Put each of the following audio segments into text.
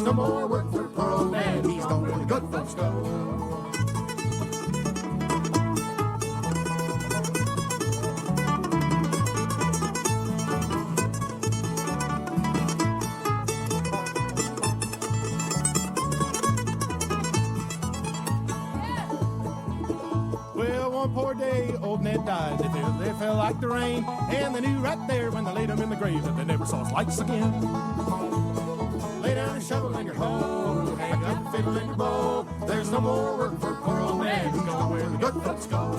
There's no more work for poor old man. He's gone where the good folks go. One poor day, old Ned died. They fell like the rain, and they knew right there when they laid him in the grave that they never saw his lights again. Lay down your shovel in your hoe, hang up your fiddle in your bow. There's no more work for poor old man. He's going where the good folks go.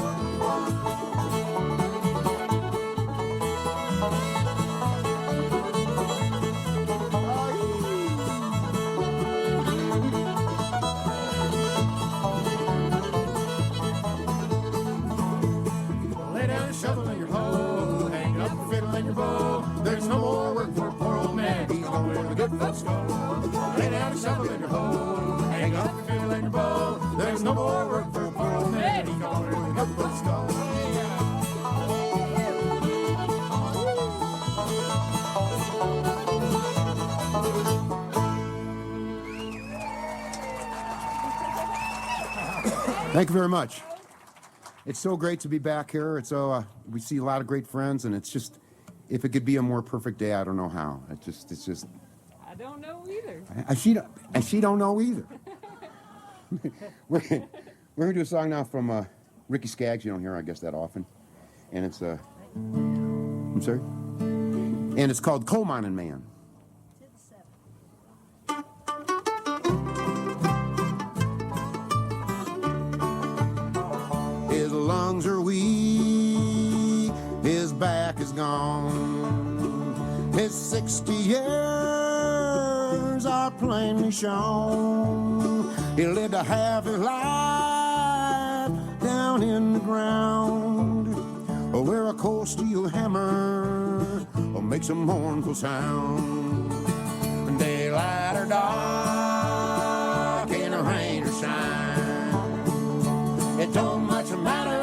There's no more work for poor old man. He's going where the good folks go. Lay down a shovel in your hoe, hang up your fiddle and your bow. There's no more work for poor old man. He's going where the good folks go. Thank you very much. It's so great to be back here. It's we see a lot of great friends, and it's just, if it could be a more perfect day, I don't know how. It's just. I don't know either. She don't know either. we're gonna do a song now from Ricky Skaggs. You don't hear, I guess, that often, and it's I'm sorry, and it's called Coal Mining Man. His lungs are weak, his back is gone, his 60 years are plainly shown. He lived a half his life down in the ground, where a cold steel hammer makes a mournful sound. Daylight or dark, in the rain or shine, it don't much matter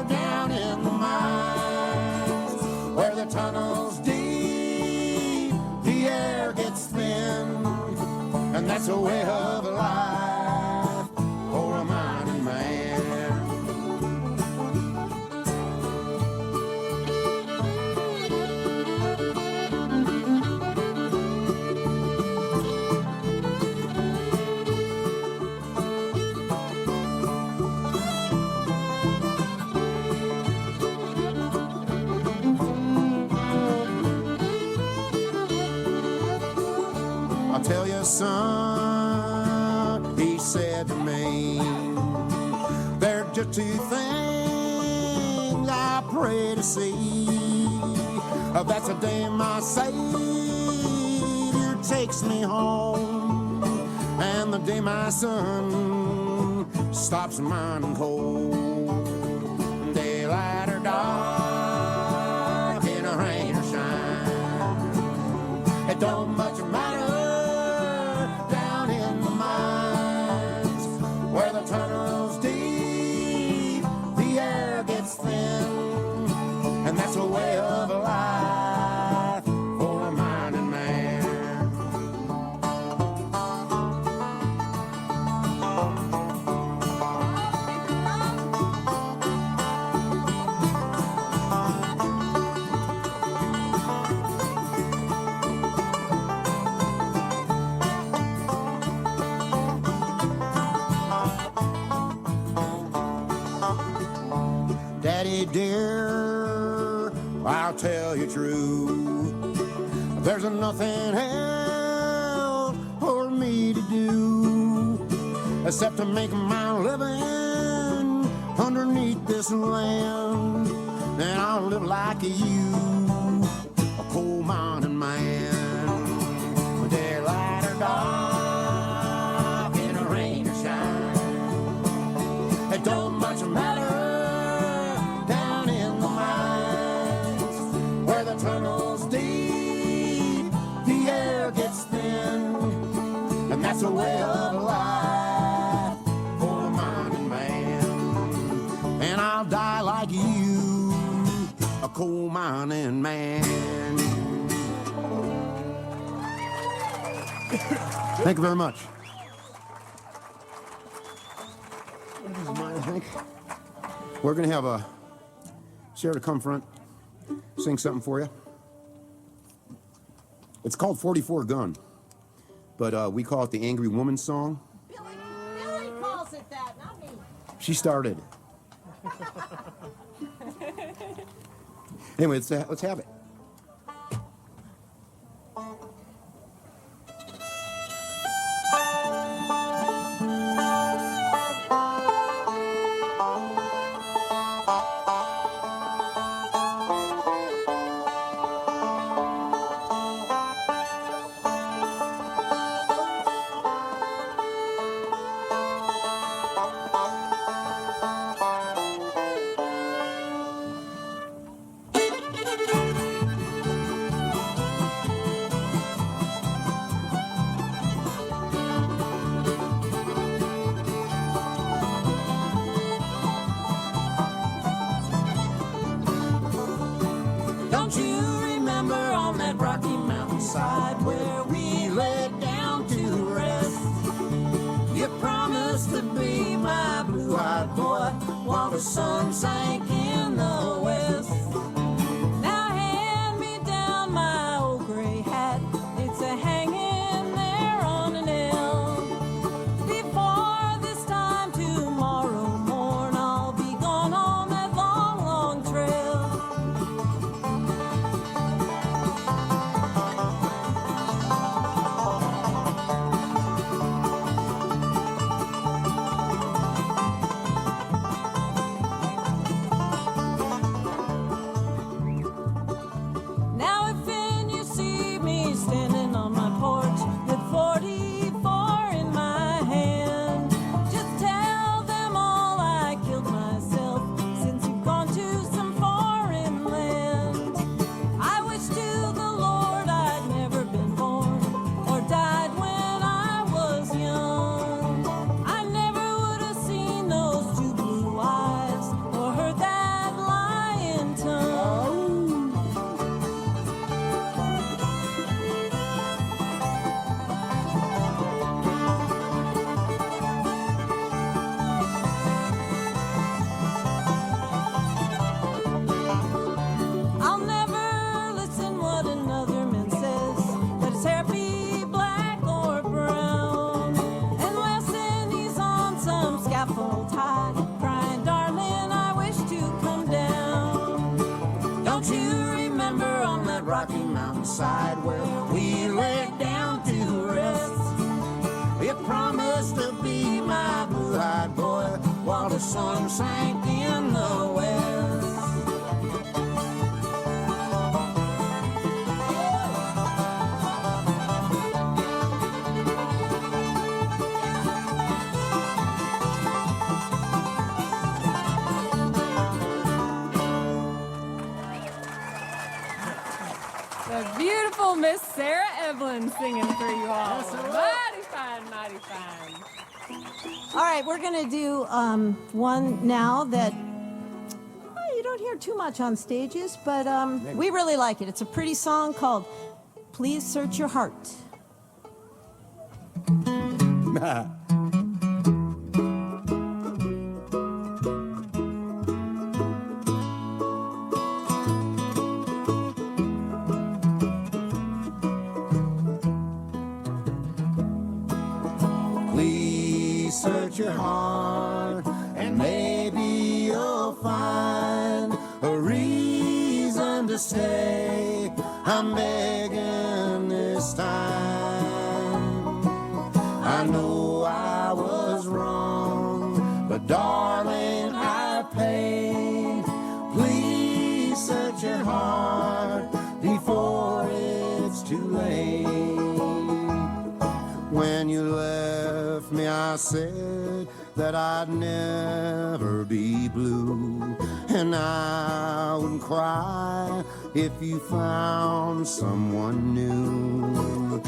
down in the mines, where the tunnel's deep, the air gets thin, and that's a way of life for a mining man. I'll tell you, son, he said to me, there are just two things I pray to see. That's the day my Savior takes me home, and the day my son stops mining coal. Daylight or dark, in a rain or shine, it don't much matter down in the mines, where the tunnel's deep, the air gets thin, and that's a way of life for a mining man. Daddy dear, I'll tell you true, there's nothing else for me to do except to make my living underneath this land, and I'll live like you, a coal mining man. Daylight or dark, in a rain or shine, it don't much matter down in the mines, where the tunnel's deep, the air gets thin, and that's a way of life for a mining man. And I'll die like you, a coal mining man. Thank you very much. This is mine, I think. We're going to have Sarah to come front, sing something for you. It's called 44 Gun, but we call it the Angry Woman Song. Billy calls it that, not me. She started. Anyway, let's have it. Don't you remember on that rocky mountainside where we laid down to rest? You promised to be my blue-eyed boy while the sun sank in the west. Now hand me down my old gray hat. It's a hanging there on a nail. Before this time tomorrow morn, I'll be gone on that long, long trail. Now if then you see me standing on my porch with 44 in my hand, just tell them all I killed myself since you've gone to some foreign land. I wish to the Lord I'd never been born or died when I was young. I never would have seen those two blue eyes or heard that lying tongue. I'll never listen what another man says, that his hair be black or brown, unless then he's on some scaffold high, crying, darling, I wish to come down. Don't you remember on that rocky mountainside where we laid down to rest? You promised to be my blue-eyed boy while the sun sank in the west. The beautiful Miss Sarah Eblen singing for you all. Mighty fine, mighty fine. All right, we're going to do one now that you don't hear too much on stages, but we really like it. It's a pretty song called Please Search Your Heart. Please search your heart, and maybe you'll find a reason to stay. I'm begging this time. I know I was wrong, but darling, I paid. Please search your heart before it's too late. When you left me, I said that I'd never be blue, and I wouldn't cry if you found someone new.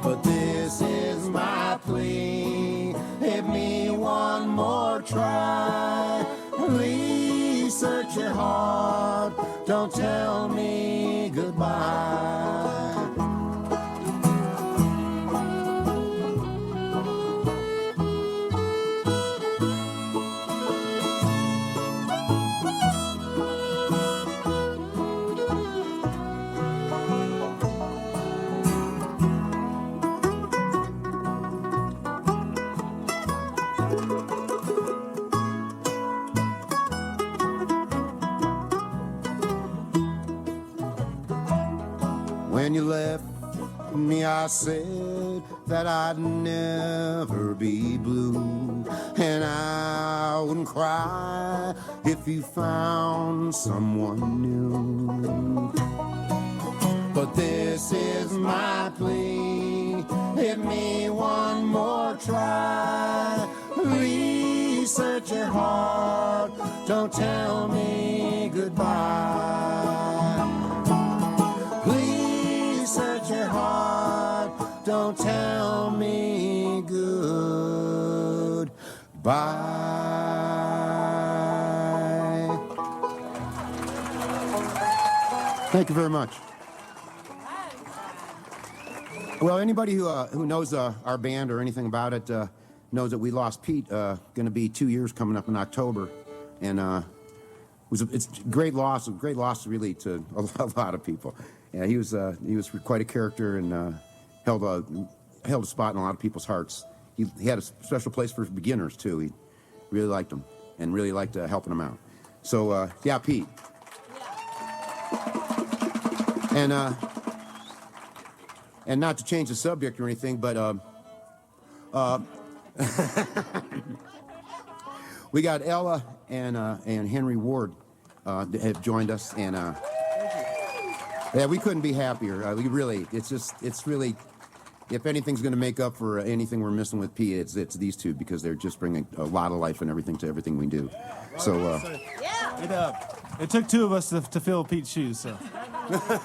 But this is my plea, give me one more try. Please search your heart, don't tell me goodbye. When you left me, I said that I'd never be blue, and I wouldn't cry if you found someone new. But this is my plea, give me one more try. Please search your heart, don't tell me goodbye. Please search your heart, don't tell me goodbye. Thank you very much. Well, anybody who knows our band or anything about it knows that we lost Pete. Going to be 2 years coming up in October, and it's a great loss. A great loss, really, to a lot of people. Yeah, he was quite a character and held a spot in a lot of people's hearts. He had a special place for beginners too. He really liked them and really liked helping them out. So yeah, Pete. Yeah. And not to change the subject or anything, but we got Ella and Henry Ward have joined us, and yeah, we couldn't be happier. It's really, if anything's going to make up for anything we're missing with P, it's these two, because they're just bringing a lot of life and everything to everything we do. So it took two of us to fill Pete's shoes. So. They're going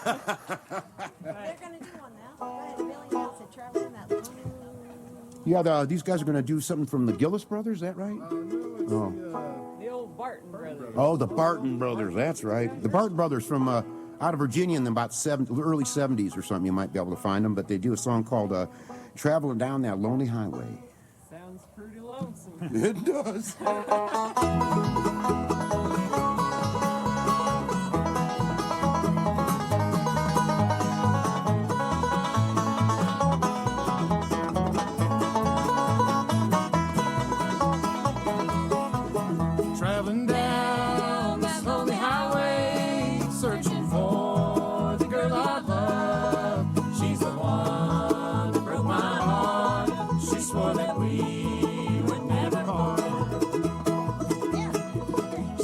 to do one now. Go ahead, Billy House, they travel in that long... Yeah, these guys are going to do something from the Gillis Brothers, is that right? No, The old Barton brothers. Oh, the Barton Brothers, that's right. The Barton Brothers from out of Virginia in about early 70s or something. You might be able to find them, but they do a song called Traveling Down That Lonely Highway. Sounds pretty lonesome. It does. Traveling down that lonely highway, searching for the girl I love. She's the one that broke my heart. She swore that we would never part.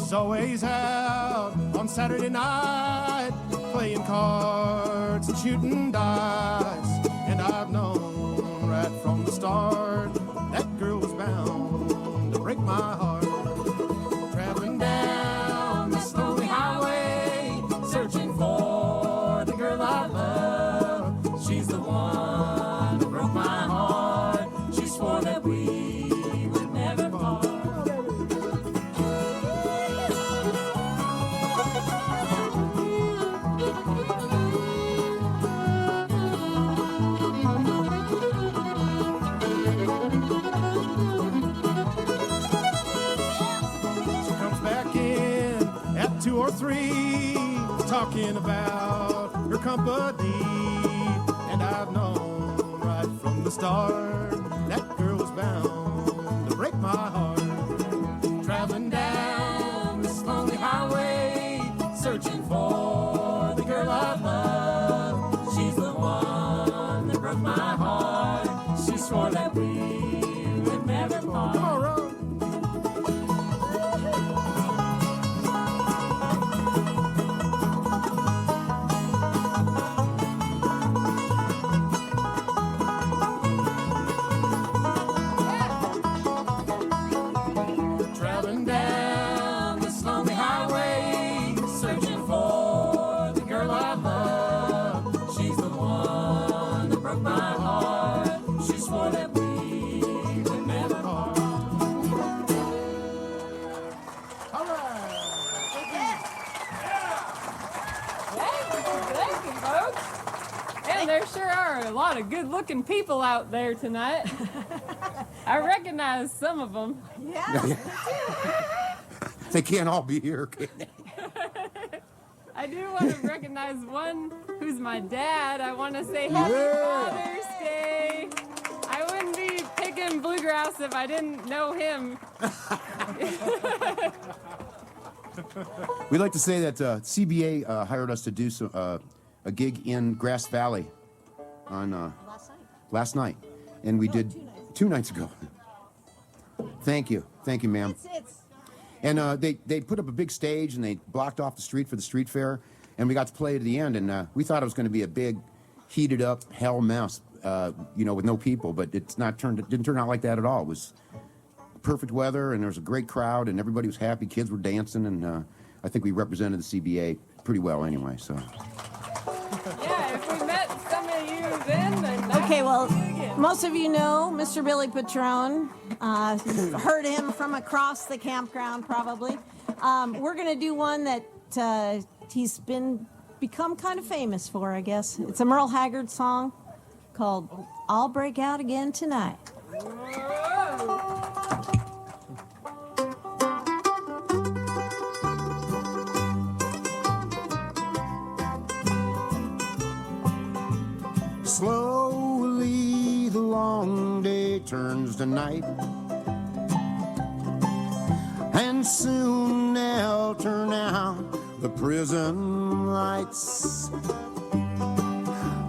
she's always out on Saturday night, playing cards and shooting dice. And I've known right from the start that girl was bound to break my heart. Traveling down this lonely highway, searching for the girl I love. She's the one that broke my heart. She swore that we would never part. She comes back in at 2 or 3, talking about her company. And I've known right from the start that girl was bound to break my heart. Traveling down this lonely highway, searching for the girl I love. She's the one that broke my heart. She swore that we would never part. Come on, Ron. Traveling down this lonely highway, searching for the girl I love. She's the one that broke my heart. She swore that we would never part. All right. Thank you, folks. And there sure are a lot of good-looking people out there tonight. I recognize some of them. Yeah. They can't all be here, can they? I do want to recognize one who's my dad. I want to say Happy Father's Day. I wouldn't be picking bluegrass if I didn't know him. We'd like to say that CBA hired us to do a a gig in Grass Valley on Last night. last night, and we No, did 2 nights. 2 nights ago. Thank you, ma'am. And they put up a big stage, and they blocked off the street for the street fair, and we got to play at the end, and we thought it was going to be a big, heated up hell mess, with no people, but it didn't turn out like that at all. It was perfect weather, and there was a great crowd, and everybody was happy. Kids were dancing, and I think we represented the CBA pretty well anyway. So. Yeah, if we met some of you then now Okay, well, we'll see you again. most of you know Mr. Billy Pitrone. You've heard him from across the campground, probably. We're going to do one that he's become kind of famous for, I guess. It's a Merle Haggard song called "I'll Break Out Again Tonight." Slowly the long day turns to night, and soon they'll turn out the prison lights.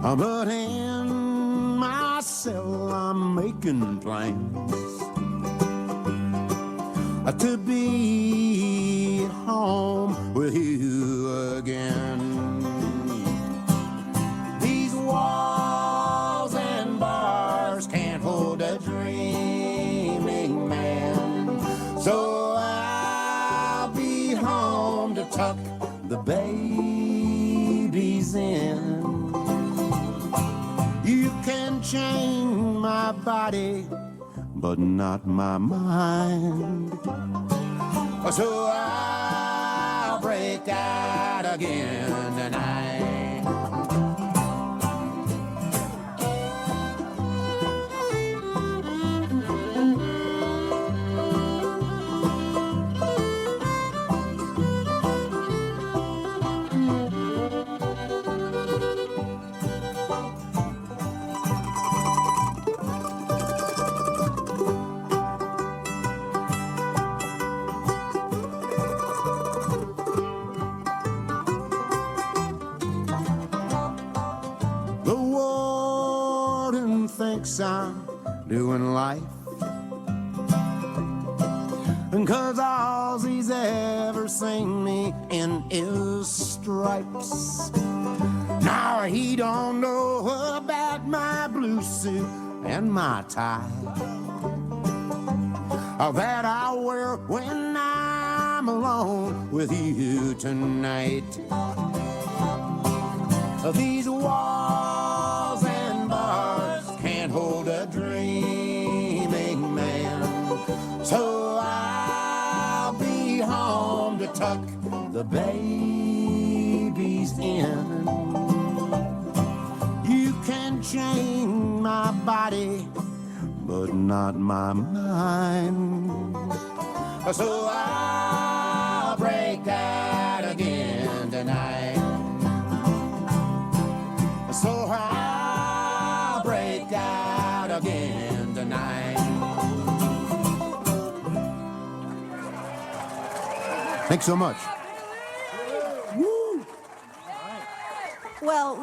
But in my cell I'm making plans to be at home with you again. These walls and bars can't hold a dreaming man, so I'll be home to tuck the babies in. You can change my body, but not my mind. So I'll break out again tonight. The warden thinks I'm doing life, 'cause all he's ever seen me in is stripes. Now he don't know about my blue suit and my tie, that I wear when I'm alone with you tonight. These walls and bars can't hold a dreaming man, so I'll be home to tuck the babies in. You can change my body, but not my mind. So I'll break out again tonight. So I'll break out again tonight. Thanks so much. Well,